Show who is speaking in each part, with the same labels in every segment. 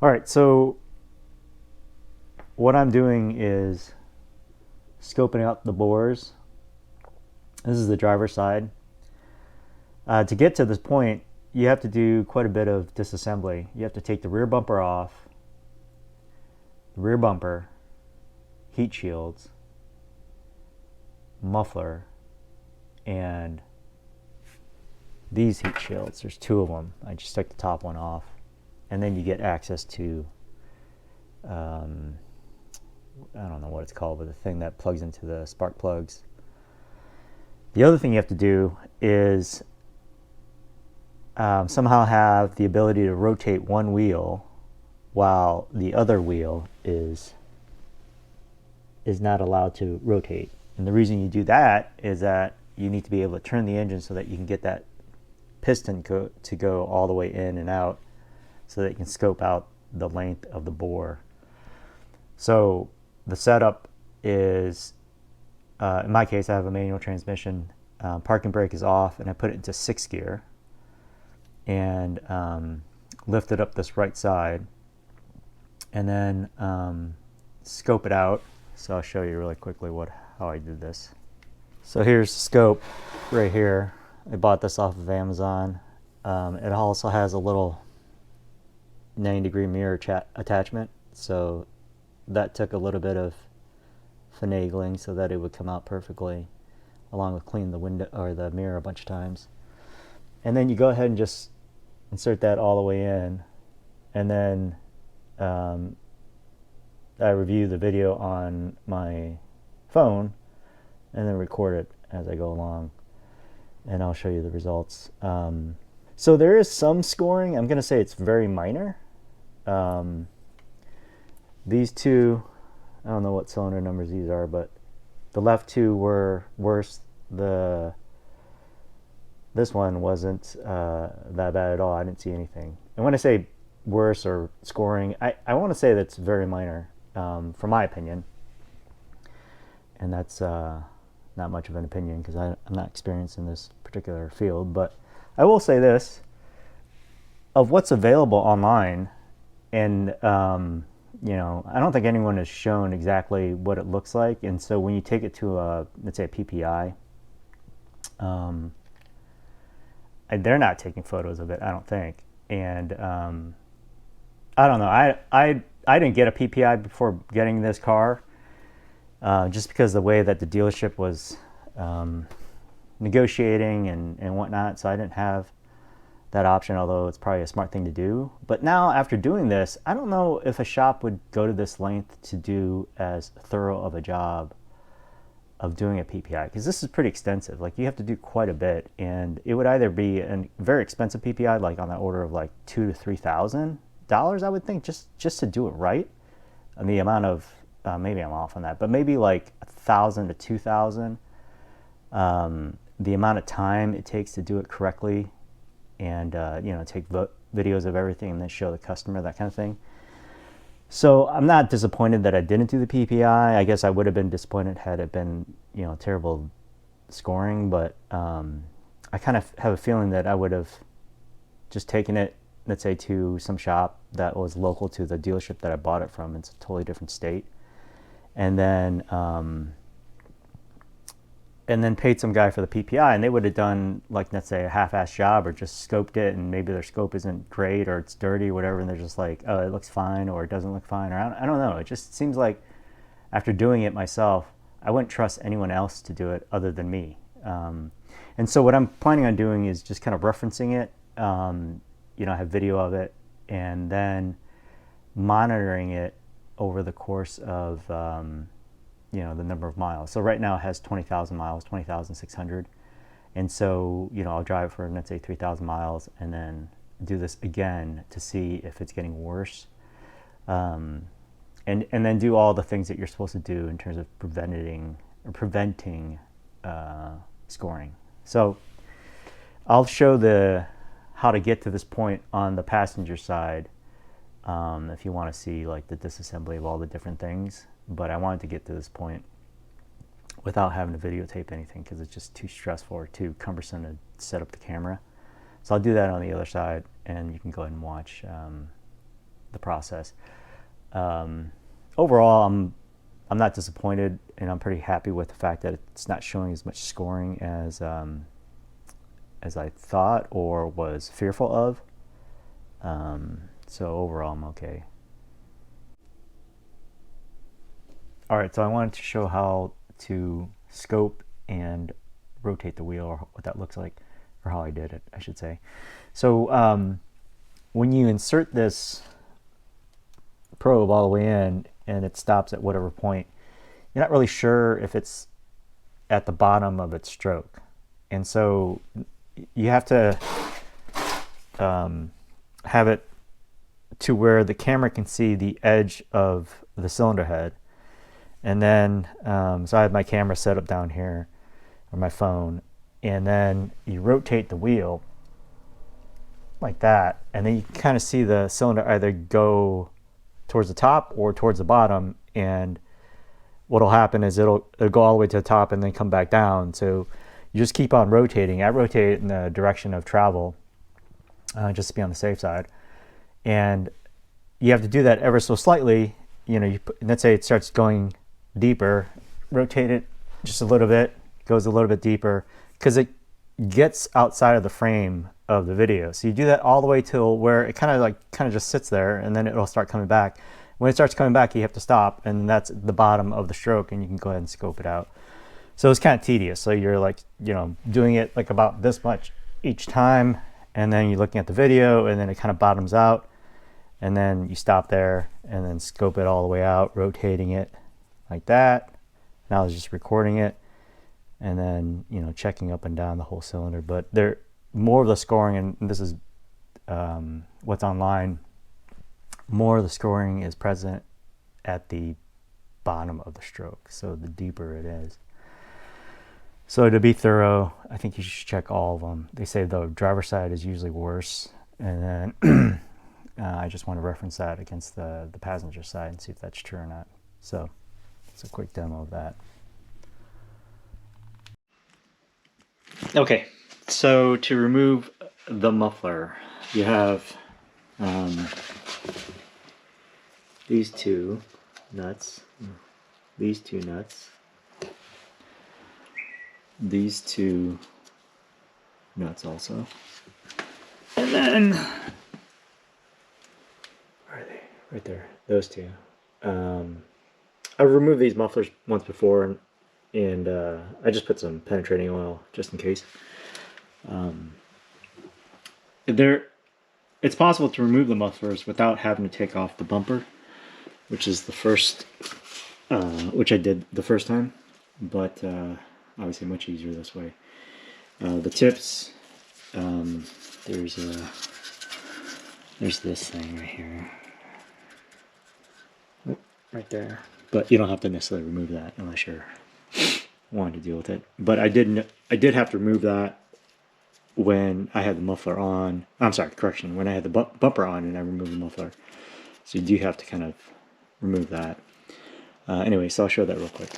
Speaker 1: All right, so what I'm doing is scoping out the bores. This is the driver's side. To get to this point, you have to do quite a bit of disassembly. You have to take the rear bumper off, the rear bumper, heat shields, muffler, and these heat shields. There's two of them. I just took the top one off. And then you get access to, I don't know what it's called, but the thing that plugs into the spark plugs. The other thing you have to do is somehow have the ability to rotate one wheel while the other wheel is not allowed to rotate. And the reason you do that is that you need to be able to turn the engine so that you can get that piston to go all the way in and out, so that you can scope out the length of the bore. So the setup is, in my case, I have a manual transmission. Parking brake is off, and I put it into 6th gear and lifted up this right side, and then scope it out. So I'll show you really quickly how I did this. So here's the scope right here. I bought this off of Amazon. It also has a little 90-degree mirror attachment, so that took a little bit of finagling so that it would come out perfectly, along with cleaning the window or the mirror a bunch of times. And then you go ahead and just insert that all the way in, and then I review the video on my phone and then record it as I go along, and I'll show you the results. So there is some scoring. I'm going to say it's very minor. These two, I don't know what cylinder numbers these are, but the left two were worse. This one wasn't that bad at all. I didn't see anything. And when I say worse or scoring, I want to say that's very minor, from my opinion. And that's not much of an opinion, because I'm not experienced in this particular field. But I will say this, of what's available online, and you know, I don't think anyone has shown exactly what it looks like. And so when you take it to let's say a PPI, they're not taking photos of it, I don't think. And I don't know, I didn't get a PPI before getting this car, just because the way that the dealership was negotiating and whatnot. So I didn't have that option, although it's probably a smart thing to do. But now, after doing this, I don't know if a shop would go to this length to do as thorough of a job of doing a PPI, because this is pretty extensive. Like, you have to do quite a bit, and it would either be a very expensive PPI, like on the order of like $2,000 to $3,000, I would think, just to do it right. And the amount of maybe I'm off on that, but maybe like $1,000 to $2,000. The amount of time it takes to do it correctly, and you know, take videos of everything and then show the customer, that kind of thing. So I'm not disappointed that I didn't do the PPI. I guess I would have been disappointed had it been, you know, terrible scoring, but I kind of have a feeling that I would have just taken it, let's say, to some shop that was local to the dealership that I bought it from. It's a totally different state. And then paid some guy for the PPI, and they would have done, like, let's say, a half-assed job, or just scoped it, and maybe their scope isn't great, or it's dirty, or whatever, and they're just like, oh, it looks fine, or it doesn't look fine, or I don't know. It just seems like, after doing it myself, I wouldn't trust anyone else to do it other than me. And so what I'm planning on doing is just kind of referencing it, you know, I have video of it, and then monitoring it over the course of you know, the number of miles. So right now it has 20,000 miles, 20,600. And so, you know, I'll drive for, let's say, 3,000 miles, and then do this again to see if it's getting worse. And then do all the things that you're supposed to do in terms of preventing scoring. So I'll show how to get to this point on the passenger side, if you want to see like the disassembly of all the different things. But I wanted to get to this point without having to videotape anything, because it's just too stressful or too cumbersome to set up the camera. So I'll do that on the other side, and you can go ahead and watch the process. Overall, I'm not disappointed, and I'm pretty happy with the fact that it's not showing as much scoring as I thought or was fearful of. So overall, I'm okay. All right, so I wanted to show how to scope and rotate the wheel, or what that looks like, or how I did it, I should say. So when you insert this probe all the way in and it stops at whatever point, you're not really sure if it's at the bottom of its stroke. And so you have to have it to where the camera can see the edge of the cylinder head. And then, so I have my camera set up down here, or my phone, and then you rotate the wheel like that, and then you can kind of see the cylinder either go towards the top or towards the bottom, and what'll happen is it'll go all the way to the top and then come back down. So you just keep on rotating. I rotate in the direction of travel, just to be on the safe side, and you have to do that ever so slightly. You know, let's say it starts going deeper, rotate it just a little bit, goes a little bit deeper, because it gets outside of the frame of the video. So you do that all the way till where it kind of just sits there, and then it'll start coming back. When it starts coming back, you have to stop, and that's the bottom of the stroke, and you can go ahead and scope it out. So it's kind of tedious. So you're like, you know, doing it like about this much each time, and then you're looking at the video, and then it kind of bottoms out, and then you stop there and then scope it all the way out, rotating it like that. Now I was just recording it, and then, you know, checking up and down the whole cylinder. But there, more of the scoring, and this is what's online, more of the scoring is present at the bottom of the stroke, so the deeper it is. So to be thorough, I think you should check all of them. They say the driver's side is usually worse, and then I just want to reference that against the passenger side and see if that's true or not. So it's a quick demo of that. Okay, so to remove the muffler, you have these two nuts, these two nuts, these two nuts also, and then where are they? Right there, those two. I've removed these mufflers once before, and I just put some penetrating oil just in case. It's possible to remove the mufflers without having to take off the bumper, which is the first, which I did the first time, but obviously much easier this way. The tips, there's this thing right here, right there. But you don't have to necessarily remove that unless you're wanting to deal with it. But I did have to remove that when I had the muffler on. I'm sorry, correction, when I had the bumper on and I removed the muffler. So you do have to kind of remove that. Anyway, so I'll show that real quick.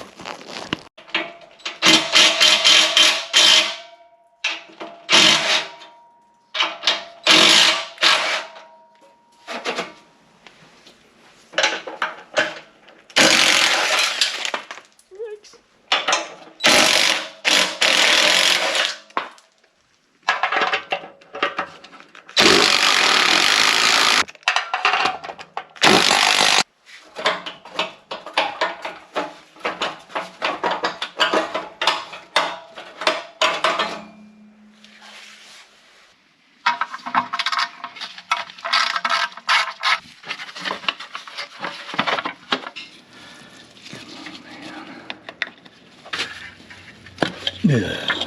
Speaker 1: Yeah.